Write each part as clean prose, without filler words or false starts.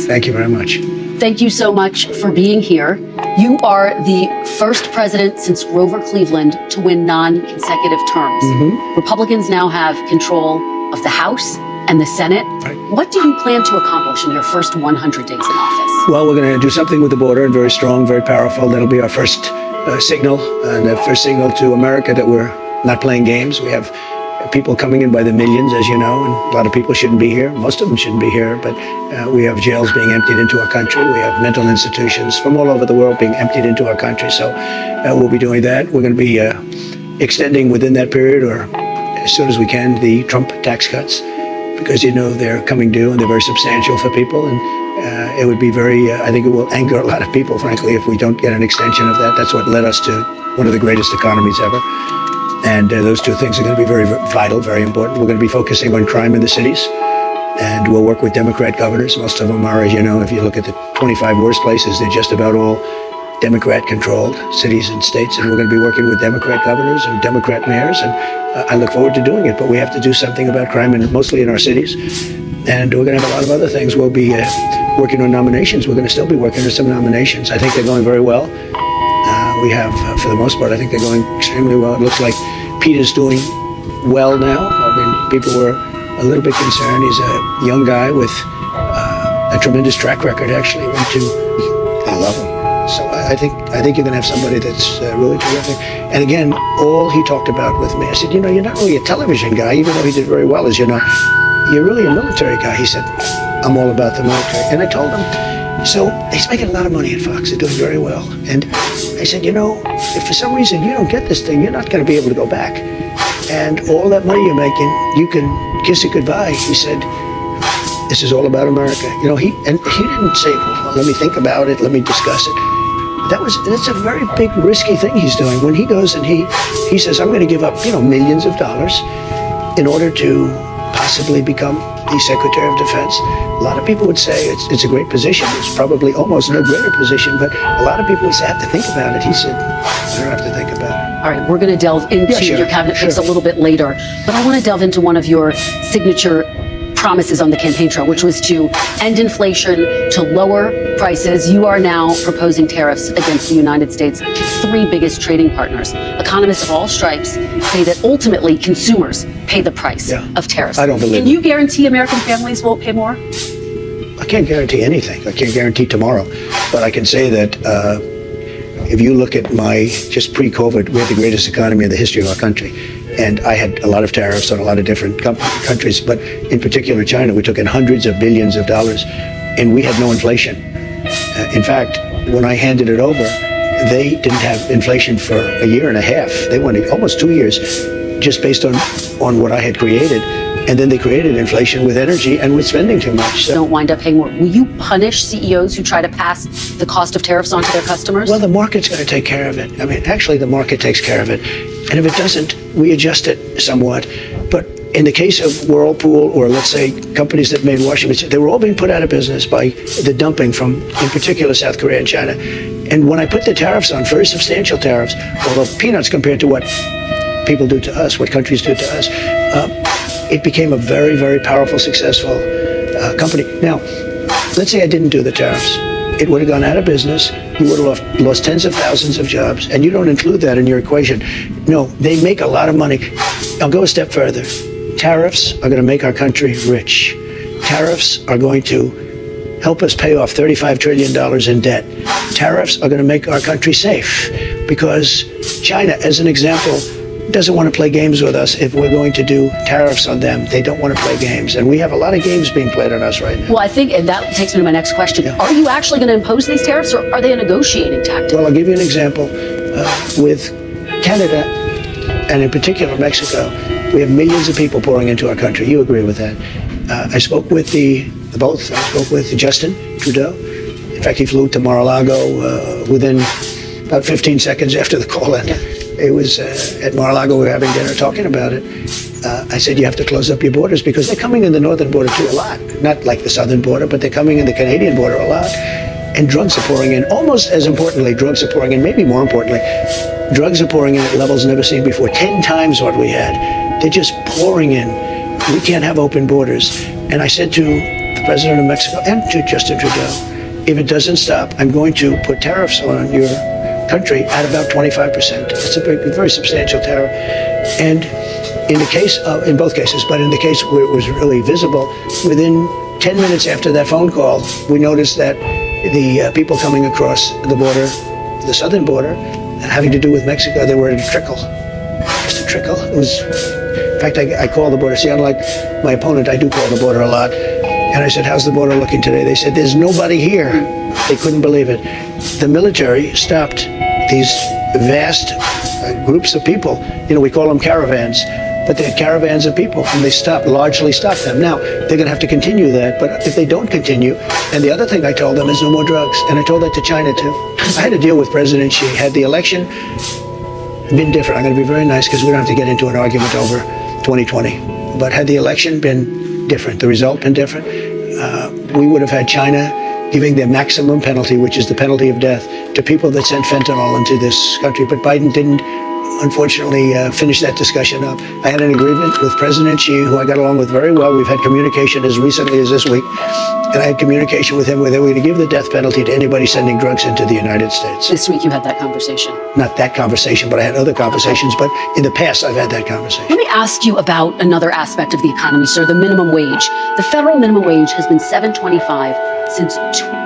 Thank you very much. Thank you so much for being here. You are the first president since Grover Cleveland to win non-consecutive terms. Republicans now have control of the House and the Senate. Right. What do you plan to accomplish in your first 100 days in office? Well, we're going to do something with the border, and very strong, very powerful. That'll be our first signal, and the first signal to America that we're not playing games. We have people coming in by the millions, as you know, and a lot of people shouldn't be here. Most of them shouldn't be here, but we have jails being emptied into our country. We have mental institutions from all over the world being emptied into our country. So we'll be doing that. We're going to be extending within that period, or as soon as we can, the Trump tax cuts, because, you know, they're coming due and they're very substantial for people. And it would be very, I think it will anger a lot of people, frankly, if we don't get an extension of that. That's what led us to one of the greatest economies ever. And those two things are going to be very vital, very important. We're going to be focusing on crime in the cities, and we'll work with Democrat governors. Most of them are, as you know, if you look at the 25 worst places, they're just about all Democrat-controlled cities and states. And we're going to be working with Democrat governors and Democrat mayors, and I look forward to doing it. But we have to do something about crime, mostly in our cities. And we're going to have a lot of other things. We'll be working on nominations. We're going to still be working on some nominations. I think they're going very well. We have, for the most part, I think they're going extremely well. It looks like Peter's doing well now. I mean, people were a little bit concerned. He's a young guy with a tremendous track record, actually. I love him. So I think you're going to have somebody that's really terrific. And again, all he talked about with me, I said, you know, you're not really a television guy, even though he did very well, as you know. You're really a military guy. He said, I'm all about the military. And I told him, so he's making a lot of money at Fox. They're doing very well. And I said, you know, if for some reason you don't get this thing, you're not going to be able to go back. And all that money you're making, you can kiss it goodbye. He said, this is all about America. You know, he didn't say, well, let me think about it, let me discuss it. That's a very big, risky thing he's doing. When he goes and he says, I'm going to give up, you know, millions of dollars in order to possibly become the Secretary of Defense. A lot of people would say it's a great position. It's probably almost no greater position, but a lot of people would say, I have to think about it. He said, I don't have to think about it. All right, we're going to delve into your cabinet picks a little bit later, but I want to delve into one of your signature promises on the campaign trail, which was to end inflation, to lower prices. You are now proposing tariffs against the United States' three biggest trading partners. Economists of all stripes say that ultimately consumers pay the price of tariffs. I don't believe Can you guarantee American families won't pay more? I can't guarantee anything. I can't guarantee tomorrow. But I can say that if you look at just pre-COVID, we had the greatest economy in the history of our country. And I had a lot of tariffs on a lot of different countries, but in particular China, we took in hundreds of billions of dollars, and we had no inflation. In fact, when I handed it over, they didn't have inflation for a year and a half. They wanted almost 2 years, just based on what I had created. And then they created inflation with energy and with spending too much. So, don't wind up paying more. Will you punish CEOs who try to pass the cost of tariffs on to their customers? Well, the market's going to take care of it. I mean, actually, the market takes care of it. And if it doesn't, we adjust it somewhat. But in the case of Whirlpool, or let's say companies that made washing machines, they were all being put out of business by the dumping from, in particular, South Korea and China. And when I put the tariffs on, very substantial tariffs, although peanuts compared to what people do to us, what countries do to us, it became a very, very powerful, successful company. Now, let's say I didn't do the tariffs. It would have gone out of business. You would have lost tens of thousands of jobs, and you don't include that in your equation. No, they make a lot of money. I'll go a step further. Tariffs are going to make our country rich. Tariffs are going to help us pay off $35 trillion in debt. Tariffs are going to make our country safe, because China, as an example, doesn't want to play games with us. If we're going to do tariffs on them, they don't want to play games. And we have a lot of games being played on us right now. Well, I think, and that takes me to my next question. Are you actually going to impose these tariffs, or are they a negotiating tactic? Well, I'll give you an example. With Canada, and in particular Mexico, we have millions of people pouring into our country. You agree with that? I spoke with both. I spoke with Justin Trudeau. In fact, he flew to Mar-a-Lago within about 15 seconds after the call ended. It was at Mar-a-Lago, we were having dinner talking about it. I said, you have to close up your borders, because they're coming in the northern border too a lot. Not like the southern border, but they're coming in the Canadian border a lot. And drugs are pouring in. Almost as importantly, drugs are pouring in, maybe more importantly, drugs are pouring in at levels never seen before, 10 times what we had. They're just pouring in. We can't have open borders. And I said to the president of Mexico and to Justin Trudeau, if it doesn't stop, I'm going to put tariffs on your country at about 25%. It's a very substantial tariff. And in both cases, but in the case where it was really visible, within 10 minutes after that phone call, we noticed that the people coming across the border, the southern border, having to do with Mexico, they were at a trickle. Just a trickle. It was, in fact, I called the border. See, unlike my opponent, I do call the border a lot. And I said, how's the border looking today? They said, there's nobody here. They couldn't believe it. The military stopped these vast groups of people. We call them caravans, but they're caravans of people, and they largely stopped them. Now, they're going to have to continue that, but if they don't continue, and the other thing I told them is no more drugs, and I told that to China too. I had to deal with President Xi. Had the election been different, I'm going to be very nice because we don't have to get into an argument over 2020, but had the election been different, the result been different, we would have had China giving their maximum penalty, which is the penalty of death, to people that sent fentanyl into this country. But Biden didn't, unfortunately, finish that discussion up. I had an agreement with President Xi, who I got along with very well. We've had communication as recently as this week. And I had communication with him where they were going to give the death penalty to anybody sending drugs into the United States. This week you had that conversation. Not that conversation, but I had other conversations. But in the past, I've had that conversation. Let me ask you about another aspect of the economy, sir, the minimum wage. The federal minimum wage has been $7.25 since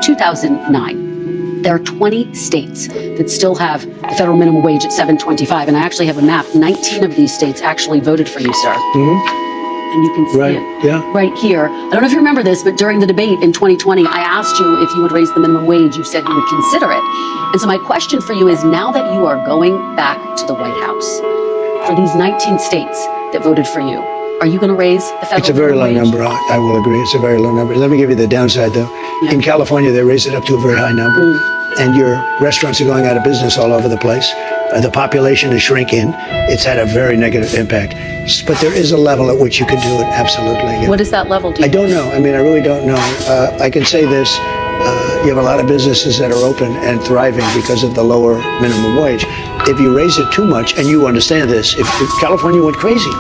2009. There are 20 states that still have the federal minimum wage at $7.25. And I actually have a map. 19 of these states actually voted for you, sir. Mm-hmm. And you can see it right here. I don't know if you remember this, but during the debate in 2020, I asked you if you would raise the minimum wage. You said you would consider it. And so my question for you is, now that you are going back to the White House, for these 19 states that voted for you, are you going to raise the federal minimum wage? It's a very low number. I will agree. It's a very low number. Let me give you the downside, though. Yeah. In California, they raised it up to a very high number. And your restaurants are going out of business all over the place. The population is shrinking. It's had a very negative impact. But there is a level at which you can do it, absolutely. Yeah. What is that level? I don't know. I really don't know. I can say this. You have a lot of businesses that are open and thriving because of the lower minimum wage. If you raise it too much, and you understand this, if California went crazy,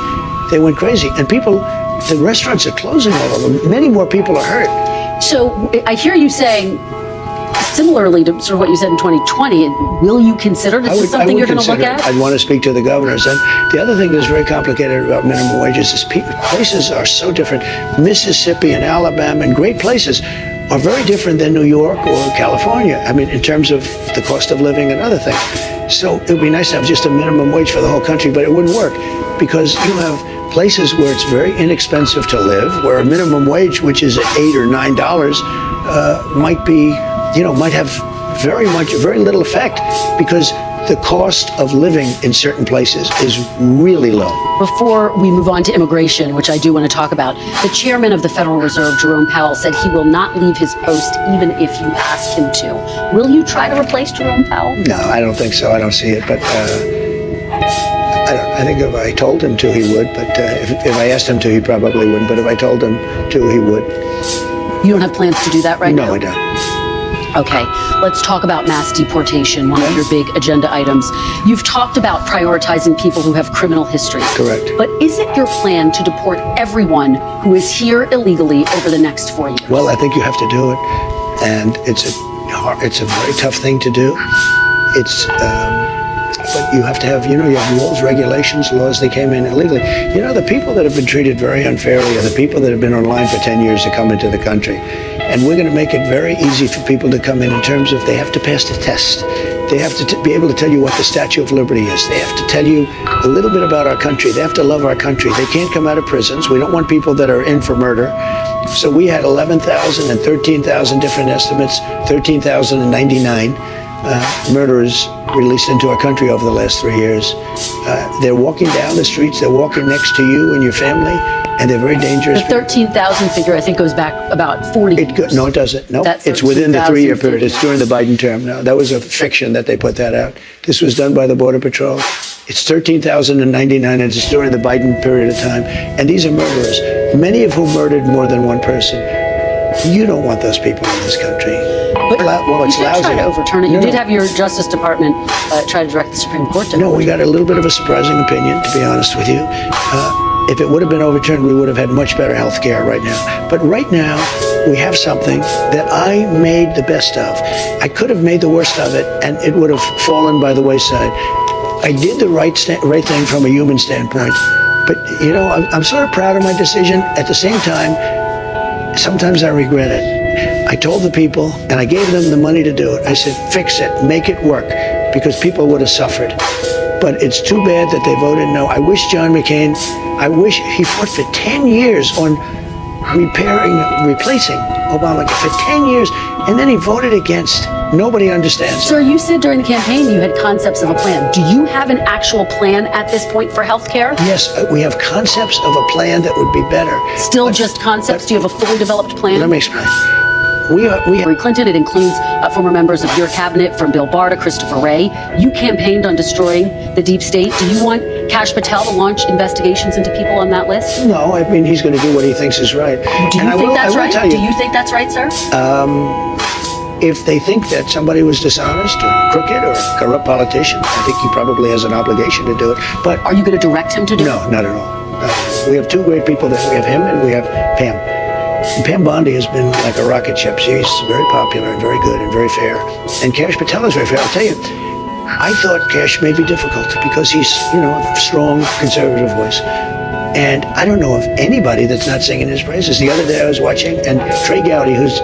they went crazy. And the restaurants are closing all of them. Many more people are hurt. So I hear you saying, similarly to sort of what you said in 2020, will you consider this something you're going to look at? I'd want to speak to the governors. And the other thing that's very complicated about minimum wages is places are so different. Mississippi and Alabama and great places are very different than New York or California. In terms of the cost of living and other things. So it would be nice to have just a minimum wage for the whole country, but it wouldn't work because you have places where it's very inexpensive to live, where a minimum wage, which is $8 or $9, might have very little effect because the cost of living in certain places is really low. Before we move on to immigration, which I do want to talk about, the chairman of the Federal Reserve, Jerome Powell, said he will not leave his post even if you ask him to. Will you try to replace Jerome Powell? No, I don't think so. I don't see it, but I think if I told him to, he would. But if I asked him to, he probably wouldn't. But if I told him to, he would. You don't have plans to do that right now? No, I don't. Okay, let's talk about mass deportation, one of your big agenda items. You've talked about prioritizing people who have criminal histories. Correct. But is it your plan to deport everyone who is here illegally over the next 4 years? Well, I think you have to do it. And it's a very tough thing to do. But you have to have, you have rules, regulations, laws that came in illegally. The people that have been treated very unfairly are the people that have been online for 10 years to come into the country. And we're going to make it very easy for people to come in terms of they have to pass the test. They have to be able to tell you what the Statue of Liberty is. They have to tell you a little bit about our country. They have to love our country. They can't come out of prisons. We don't want people that are in for murder. So we had 11,000 and 13,000 different estimates, 13,099 murderers released into our country over the last 3 years. They're walking down the streets. They're walking next to you and your family. And they're very dangerous. The 13,000 figure, I think, goes back about 40 years. No, it doesn't. No, it's within the 3-year period. It's during the Biden term. No, that was a fiction that they put that out. This was done by the Border Patrol. It's 13,099, and it's during the Biden period of time. And these are murderers, many of whom murdered more than one person. You don't want those people in this country. But you did try to overturn it. You did have your Justice Department try to direct the Supreme Court to overturn it. No, we got a little bit of a surprising opinion, to be honest with you. If it would have been overturned, we would have had much better health care right now. But right now, we have something that I made the best of. I could have made the worst of it, and it would have fallen by the wayside. I did the right thing from a human standpoint, but you know, I'm sort of proud of my decision. At the same time, sometimes I regret it. I told the people, and I gave them the money to do it. I said, fix it, make it work, because people would have suffered. But it's too bad that they voted no. I wish John McCain, I wish he fought for 10 years on replacing Obama for 10 years, and then he voted against. Nobody understands. Sir, you said during the campaign you had concepts of a plan. Do you have an actual plan at this point for health care? Yes, we have concepts of a plan that would be better. Still just concepts? Do you have a fully developed plan? Let me explain. Hillary Clinton, it includes former members of your cabinet, from Bill Barr to Christopher Wray. You campaigned on destroying the deep state. Do you want Kash Patel to launch investigations into people on that list? No, I mean, he's going to do what he thinks is right. Do you think that's right? Do you think that's right, sir? If they think that somebody was dishonest or crooked or a corrupt politician, I think he probably has an obligation to do it. But are you going to direct him to do it? No, not at all. We have two great people there. We have him and we have Pam. And Pam Bondi has been like a rocket ship. She's very popular and very good and very fair. And Kash Patel is very fair. I'll tell you, I thought Kash may be difficult because he's, you know, a strong conservative voice. And I don't know of anybody that's not singing his praises. The other day I was watching, and Trey Gowdy, who's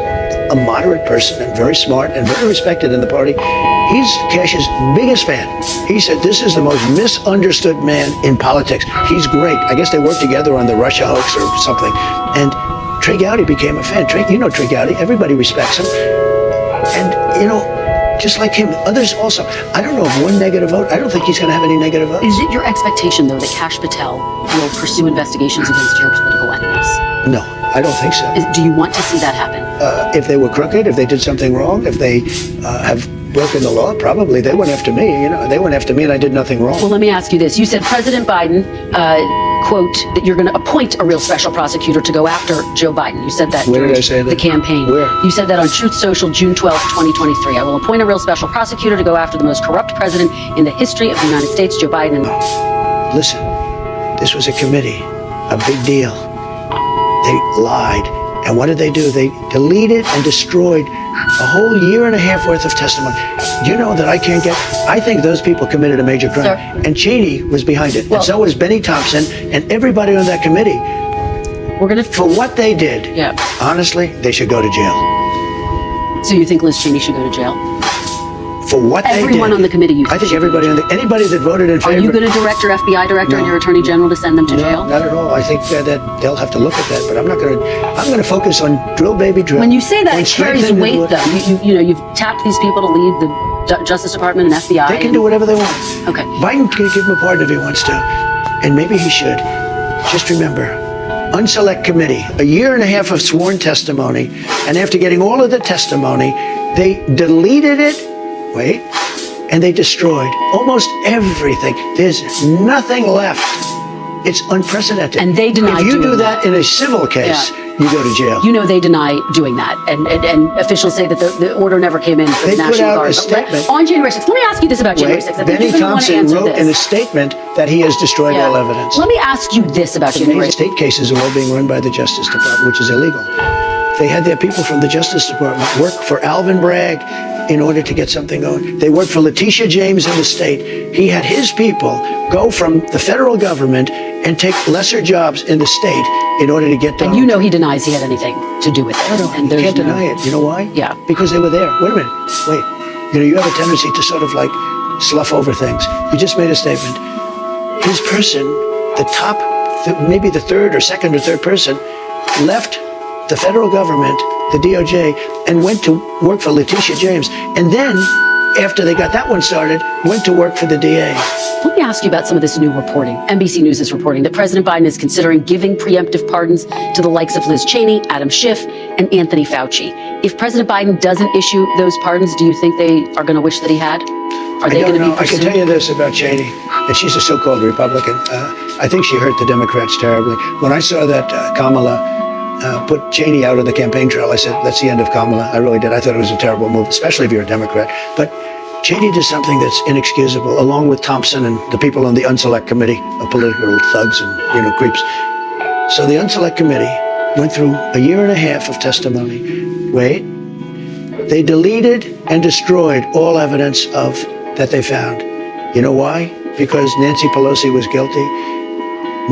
a moderate person and very smart and very respected in the party, he's Kash's biggest fan. He said this is the most misunderstood man in politics. He's great. I guess they worked together on the Russia hoax or something. And Trey Gowdy became a fan. You know Trey Gowdy. Everybody respects him. And, you know, just like him, others also. I don't know of one negative vote. I don't think he's going to have any negative votes. Is it your expectation, though, that Kash Patel will pursue investigations against your political enemies? No, I don't think so. Do you want to see that happen? If they were crooked, if they did something wrong, if they have broken the law, probably they went after me. You know, they went after me and I did nothing wrong. Well, let me ask you this. You said President Biden, quote, that you're going to appoint a real special prosecutor to go after Joe Biden. You said that during the campaign. Where? You said that on Truth Social, June 12th, 2023. I will appoint a real special prosecutor to go after the most corrupt president in the history of the United States, Joe Biden. Listen, this was a committee, a big deal. They lied. And what did they do? They deleted and destroyed a whole year and a half worth of testimony. You know that I can't get. I think those people committed a major crime. Sir. And Cheney was behind it. Well, and so was Benny Thompson and everybody on that committee. We're going to. For what they did, yeah. Honestly, they should go to jail. So you think Liz Cheney should go to jail? For what they did. Everyone on the committee, you think I think everybody anybody that voted in favor. Are you going to direct your FBI director and your attorney general to send them to jail? No, not at all. I think that they'll have to look at that, but I'm not going to. I'm going to focus on drill, baby, drill. When you say that, it carries weight, though. You know, you've tapped these people to lead the Justice Department and FBI. They can do whatever they want. Okay. Biden can give him a pardon if he wants to, and maybe he should. Just remember, unselect committee, a year and a half of sworn testimony, and after getting all of the testimony, they deleted it. Wait. And they destroyed almost everything. There's nothing left. It's unprecedented. And they deny If you do doing that in a civil case, you go to jail. You know they deny doing that. And officials say that the order never came in for the National Guard. A statement. On January 6th. Let me ask you this about January 6th. Benny Thompson wrote in a statement that he has destroyed all evidence. Let me ask you this about January 6th. State cases are all being run by the Justice Department, which is illegal. They had their people from the Justice Department work for Alvin Bragg in order to get something going. They worked for Letitia James in the state. He had his people go from the federal government and take lesser jobs in the state in order to get done. And you know he denies he had anything to do with it. No, and you can't deny it. You know why? Yeah. Because they were there. Wait a minute. Wait. You know, you have a tendency to sort of like slough over things. You just made a statement. His person, maybe the third or second or third person, left the federal government, the DOJ, and went to work for Letitia James. And then, after they got that one started, went to work for the DA. Let me ask you about some of this new reporting. NBC News is reporting that President Biden is considering giving preemptive pardons to the likes of Liz Cheney, Adam Schiff, and Anthony Fauci. If President Biden doesn't issue those pardons, do you think they are going to wish that he had? Are they going to be pursued? I can tell you this about Cheney, and she's a so-called Republican. I think she hurt the Democrats terribly. When I saw that Kamala put Cheney out of the campaign trail, I said, that's the end of Kamala. I really did. I thought it was a terrible move, especially if you're a Democrat. But Cheney did something that's inexcusable, along with Thompson and the people on the Unselect Committee of political thugs and, creeps. So the Unselect Committee went through a year and a half of testimony. Wait. They deleted and destroyed all evidence of that they found. You know why? Because Nancy Pelosi was guilty.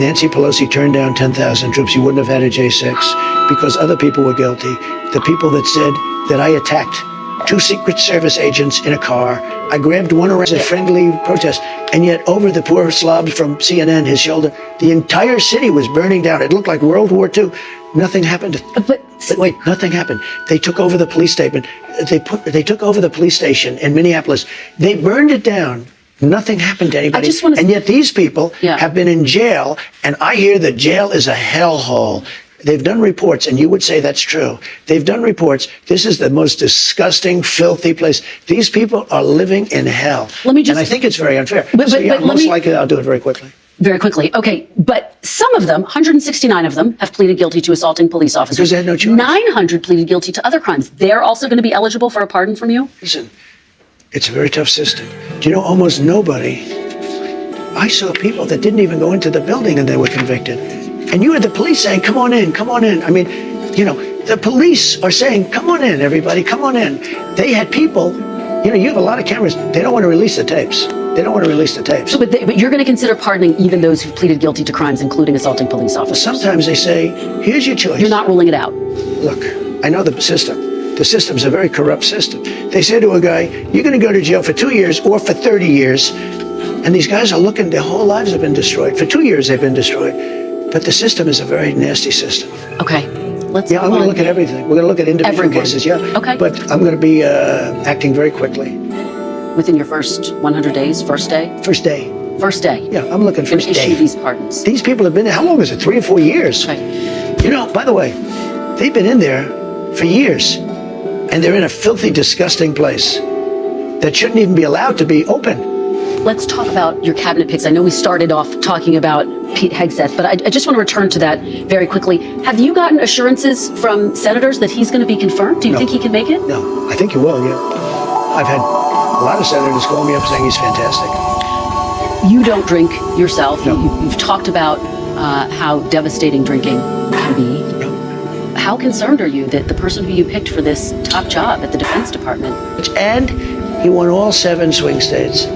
Nancy Pelosi turned down 10,000 troops. You wouldn't have had a J6 because other people were guilty. The people that said that I attacked 2 Secret Service agents in a car. I grabbed one around a friendly protest, and yet over the poor slob from CNN, his shoulder, the entire city was burning down. It looked like World War II. Nothing happened. But wait, nothing happened. They took over the police station. They took over the police station in Minneapolis. They burned it down. Nothing happened to anybody. And yet these people have been in jail, and I hear that jail is a hellhole. They've done reports, and you would say that's true. They've done reports. This is the most disgusting, filthy place. These people are living in hell. And I think it's very unfair. Most likely, I'll do it very quickly. Very quickly. Okay. But some of them, 169 of them, have pleaded guilty to assaulting police officers. Because they had no choice. 900 pleaded guilty to other crimes. They're also going to be eligible for a pardon from you? Listen, it's a very tough system. Do you know almost nobody? I saw people that didn't even go into the building and they were convicted. And you had the police saying, come on in, come on in. I mean, you know, the police are saying, come on in, everybody, come on in. They had people, you know, you have a lot of cameras. They don't want to release the tapes. They don't want to release the tapes. So, but you're going to consider pardoning even those who pleaded guilty to crimes, including assaulting police officers? Sometimes they say, here's your choice. You're not ruling it out? Look, I know the system. The system's a very corrupt system. They say to a guy, you're going to go to jail for 2 years or for 30 years. And these guys are looking, their whole lives have been destroyed. For 2 years, they've been destroyed. But the system is a very nasty system. Okay. Let's I'm going to look at everything. We're going to look at individual cases, Okay. But I'm going to be acting very quickly. Within your first 100 days, first day? First day. First day? Yeah, I'm looking first day. Issue these pardons. These people have been there, how long is it? 3 or 4 years? Okay. You know, by the way, they've been in there for years. And they're in a filthy, disgusting place that shouldn't even be allowed to be open. Let's talk about your cabinet picks. I know we started off talking about Pete Hegseth, but I just want to return to that very quickly. Have you gotten assurances from senators that he's going to be confirmed? Do you think he can make it? No, I think he will, yeah. I've had a lot of senators call me up saying he's fantastic. You don't drink yourself. No. You've talked about how devastating drinking can be. No. How concerned are you that the person who you picked for this top job at the Defense Department? And he won all 7 swing states.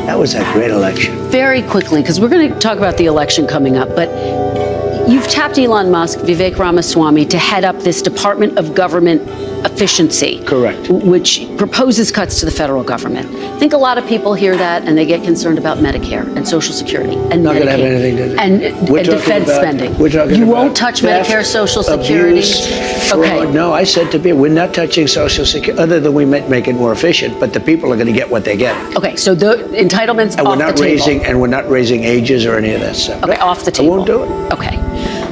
That was a great election. Very quickly, because we're going to talk about the election coming up, but you've tapped Elon Musk, Vivek Ramaswamy, to head up this Department of Government Efficiency. Correct. Which proposes cuts to the federal government. I think a lot of people hear that and they get concerned about Medicare and Social Security and Not Medicaid. going to have anything to do. And defense spending. You won't touch Medicare, Social Security? Fraud. Okay. No, I said to people, we're not touching Social Security, other than we might make it more efficient, but the people are going to get what they get. Okay, so the entitlements And off the table. And we're not raising ages or any of that stuff. Okay, off the table. I won't do it. Okay.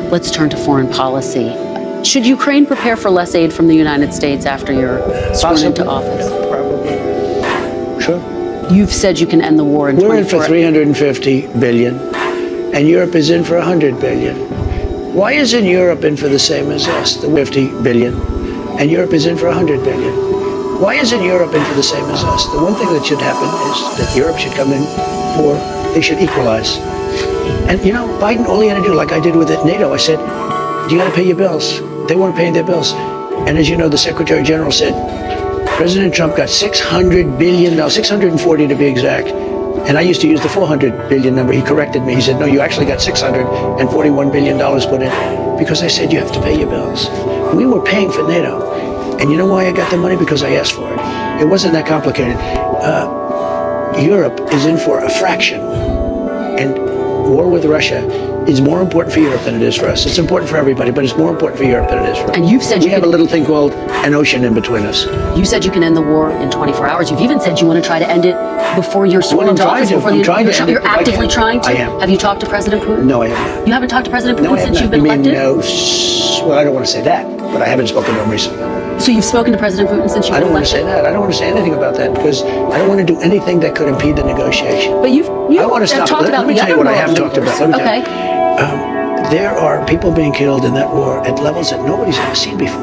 Let's turn to foreign policy. Should Ukraine prepare for less aid from the United States after you're sworn into office? Probably. Sure. You've said you can end the war in 24 We're in for 350 billion, and Europe is in for 100 billion. Why isn't Europe in for the same as us, the 50 billion, and Europe is in for 100 billion? Why isn't Europe in for the same as us? The one thing that should happen is that Europe should come in for, they should equalize. And you know, Biden, all he had to do, like I did with NATO, I said, you got to pay your bills. They weren't paying their bills. And as you know, the Secretary General said, President Trump got $600 billion, 640 to be exact. And I used to use the 400 billion number. He corrected me. He said, no, you actually got $641 billion put in, because I said you have to pay your bills. We were paying for NATO. And you know why I got the money? Because I asked for it. It wasn't that complicated. Europe is in for a fraction. And war with Russia is more important for Europe than it is for us. It's important for everybody, but it's more important for Europe than it is for us. And you've said we have a little thing called an ocean in between us. You said you can end the war in 24 hours. You've even said you want to try to end it before you're sworn into office. You're actively trying to? I am. Have you talked to President Putin? No, I have not. You haven't talked to President Putin No, I have since not. you've been elected? No, well, I don't want to say that, but I haven't spoken to him recently. So you've spoken to President Putin since you've I been don't want to elected? say that. I don't want to say anything about that, because I don't want to do anything that could impede the negotiation. But you I want to stop. talked about Let me tell you what I have talked about. Let me tell you. Okay. There are people being killed in that war at levels that nobody's ever seen before.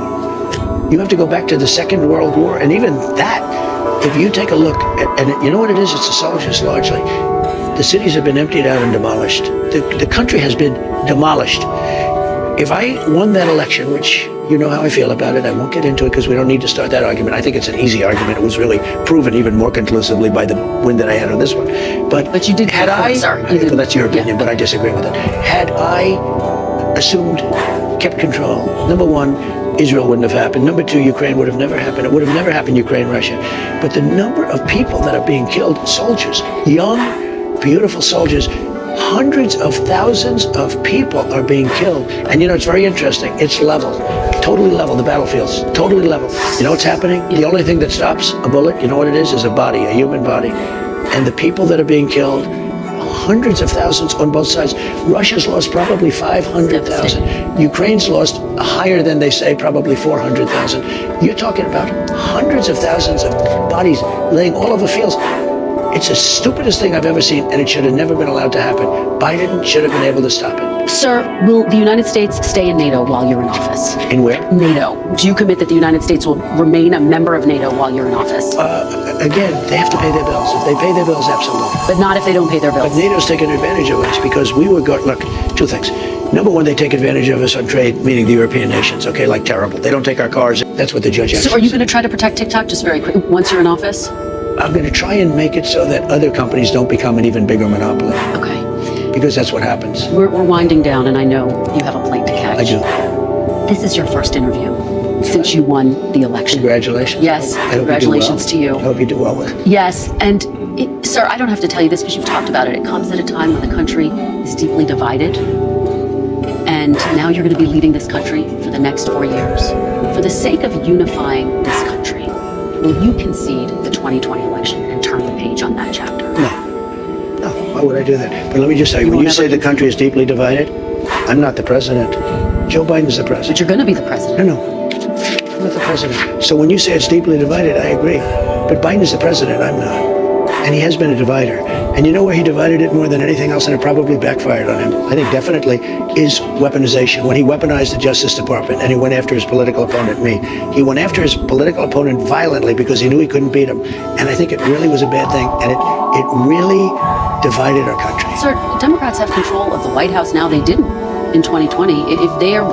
You have to go back to the Second World War, and even that, if you take a look at, and you know what it is? It's the soldiers largely. The cities have been emptied out and demolished. The country has been demolished. If I won that election, which you know how I feel about it, I won't get into it because we don't need to start that argument. I think it's an easy argument. It was really proven even more conclusively by the win that I had on this one. But you did. Had I, well, that's your opinion, but I disagree with it. Had I assumed, kept control, number one, Israel wouldn't have happened. Number two, Ukraine would have never happened. It would have never happened, Ukraine, Russia. But the number of people that are being killed, soldiers, young, beautiful soldiers, hundreds of thousands of people are being killed. And you know, it's very interesting. It's level, totally level. The battlefields, totally level. You know what's happening? The only thing that stops a bullet, you know what it is a body, a human body. And the people that are being killed, hundreds of thousands on both sides. Russia's lost probably 500,000. Ukraine's lost higher than they say, probably 400,000. You're talking about hundreds of thousands of bodies laying all over fields. It's the stupidest thing I've ever seen, and it should have never been allowed to happen. Biden should have been able to stop it. Sir, will the United States stay in NATO while you're in office? In where? NATO. Do you commit that the United States will remain a member of NATO while you're in office? Again, they have to pay their bills. If they pay their bills, absolutely. But not if they don't pay their bills. But NATO's taking advantage of us because we were look, two things. Number one, they take advantage of us on trade, meaning the European nations, okay, like terrible. They don't take our cars. That's what the judge asked. So are you going to try to protect TikTok just very quick once you're in office? I'm going to try and make it so that other companies don't become an even bigger monopoly. Okay. Because that's what happens. We're winding down, and I know you have a plane to catch. I do. This is your first interview since you won the election. Congratulations. Yes, congratulations to you. I hope you do well with it. Yes, and sir, I don't have to tell you this because you've talked about it. It comes at a time when the country is deeply divided. And now you're going to be leading this country for the next 4 years. For the sake of unifying this country, will you concede the 2020 election and turn the page on that chapter? No, why would I do that? But let me just say, when you say the country is deeply divided, I'm not the president. Joe Biden's the president. But you're going to be the president. No, I'm not the president. So when you say it's deeply divided, I agree. But Biden is the president, I'm not. And he has been a divider. And you know where he divided it more than anything else, and it probably backfired on him, I think definitely, is weaponization. When he weaponized the Justice Department and he went after his political opponent, me. He went after his political opponent violently because he knew he couldn't beat him. And I think it really was a bad thing, and it really divided our country. Sir, Democrats have control of the White House now. They didn't in 2020. If they are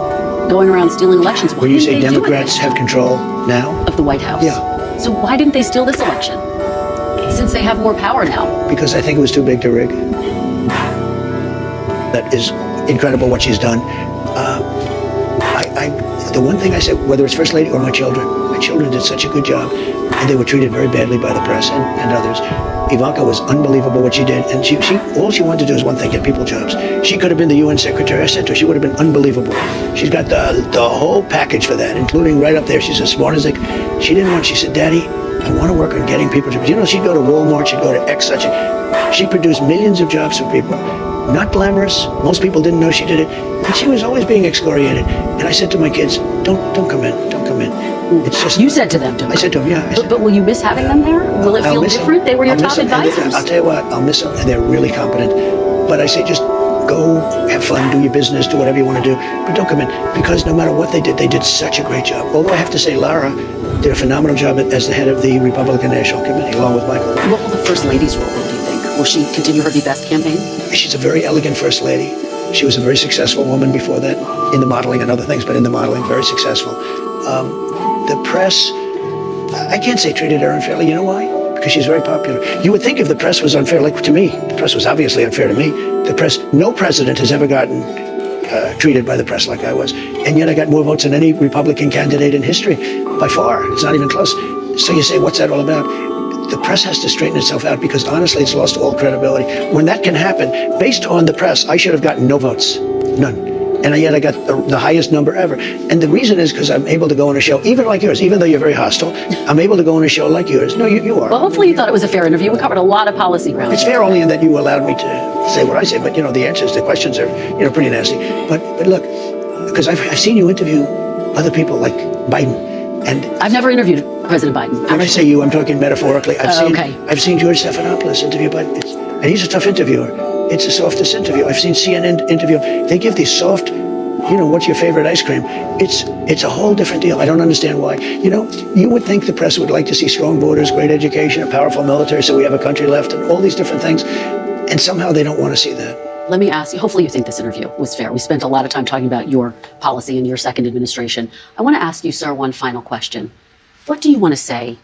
going around stealing elections, why when you didn't say they Democrats have control now? Of the White House. Yeah. So why didn't they steal this election? Since they have more power now. Because I think it was too big to rig. That is incredible what she's done. The one thing I said, whether it's First Lady or my children did such a good job, and they were treated very badly by the press and others. Ivanka was unbelievable what she did, and she all she wanted to do is one thing: get people jobs. She could have been the UN secretary. I said to her, she would have been unbelievable. She's got the whole package for that, including right up there. She's as smart as they. She didn't want. She said, "Daddy, I want to work on getting people jobs." You know, she'd go to Walmart, she'd go to X such. She produced millions of jobs for people. Not glamorous. Most people didn't know she did it, and she was always being excoriated. And I said to my kids, "Don't come in. Don't come in." It's just. You said to them, I said to them, yeah. But will you miss having them there? Will it feel different? They were your top advisors. I'll tell you what, I'll miss them, and they're really competent. But I say, just go have fun, do your business, do whatever you want to do, but don't come in, because no matter what they did such a great job. Although I have to say, Lara did a phenomenal job as the head of the Republican National Committee, along with Michael. What will the First Lady's role be, do you think? Will she continue her Be Best campaign? She's a very elegant First Lady. She was a very successful woman before that, in the modeling and other things, but in the modeling, very successful. The press, I can't say treated her unfairly. You know why? Because she's very popular. You would think if the press was unfair, like to me, the press was obviously unfair to me. The press, no president has ever gotten treated by the press like I was. And yet I got more votes than any Republican candidate in history, by far. It's not even close. So you say, what's that all about? The press has to straighten itself out, because honestly, it's lost all credibility. When that can happen, based on the press, I should have gotten no votes, none. And yet I got the highest number ever. And the reason is because I'm able to go on a show, even like yours, even though you're very hostile, I'm able to go on a show like yours. No, you are. Well, hopefully you thought it was a fair interview. We covered a lot of policy ground. It's fair only in that you allowed me to say what I say, but the answers, the questions are, pretty nasty. But look, because I've seen you interview other people like Biden. And I've never interviewed President Biden. When I say you, I'm talking metaphorically. Okay. I've seen George Stephanopoulos interview Biden, and he's a tough interviewer. It's the softest interview. I've seen CNN interview. They give these soft, what's your favorite ice cream? It's a whole different deal. I don't understand why. You would think the press would like to see strong borders, great education, a powerful military, so we have a country left, and all these different things. And somehow they don't want to see that. let me ask you, hopefully you think this interview was fair. We spent a lot of time talking about your policy and your second administration. I want to ask you, sir, one final question. What do you want to say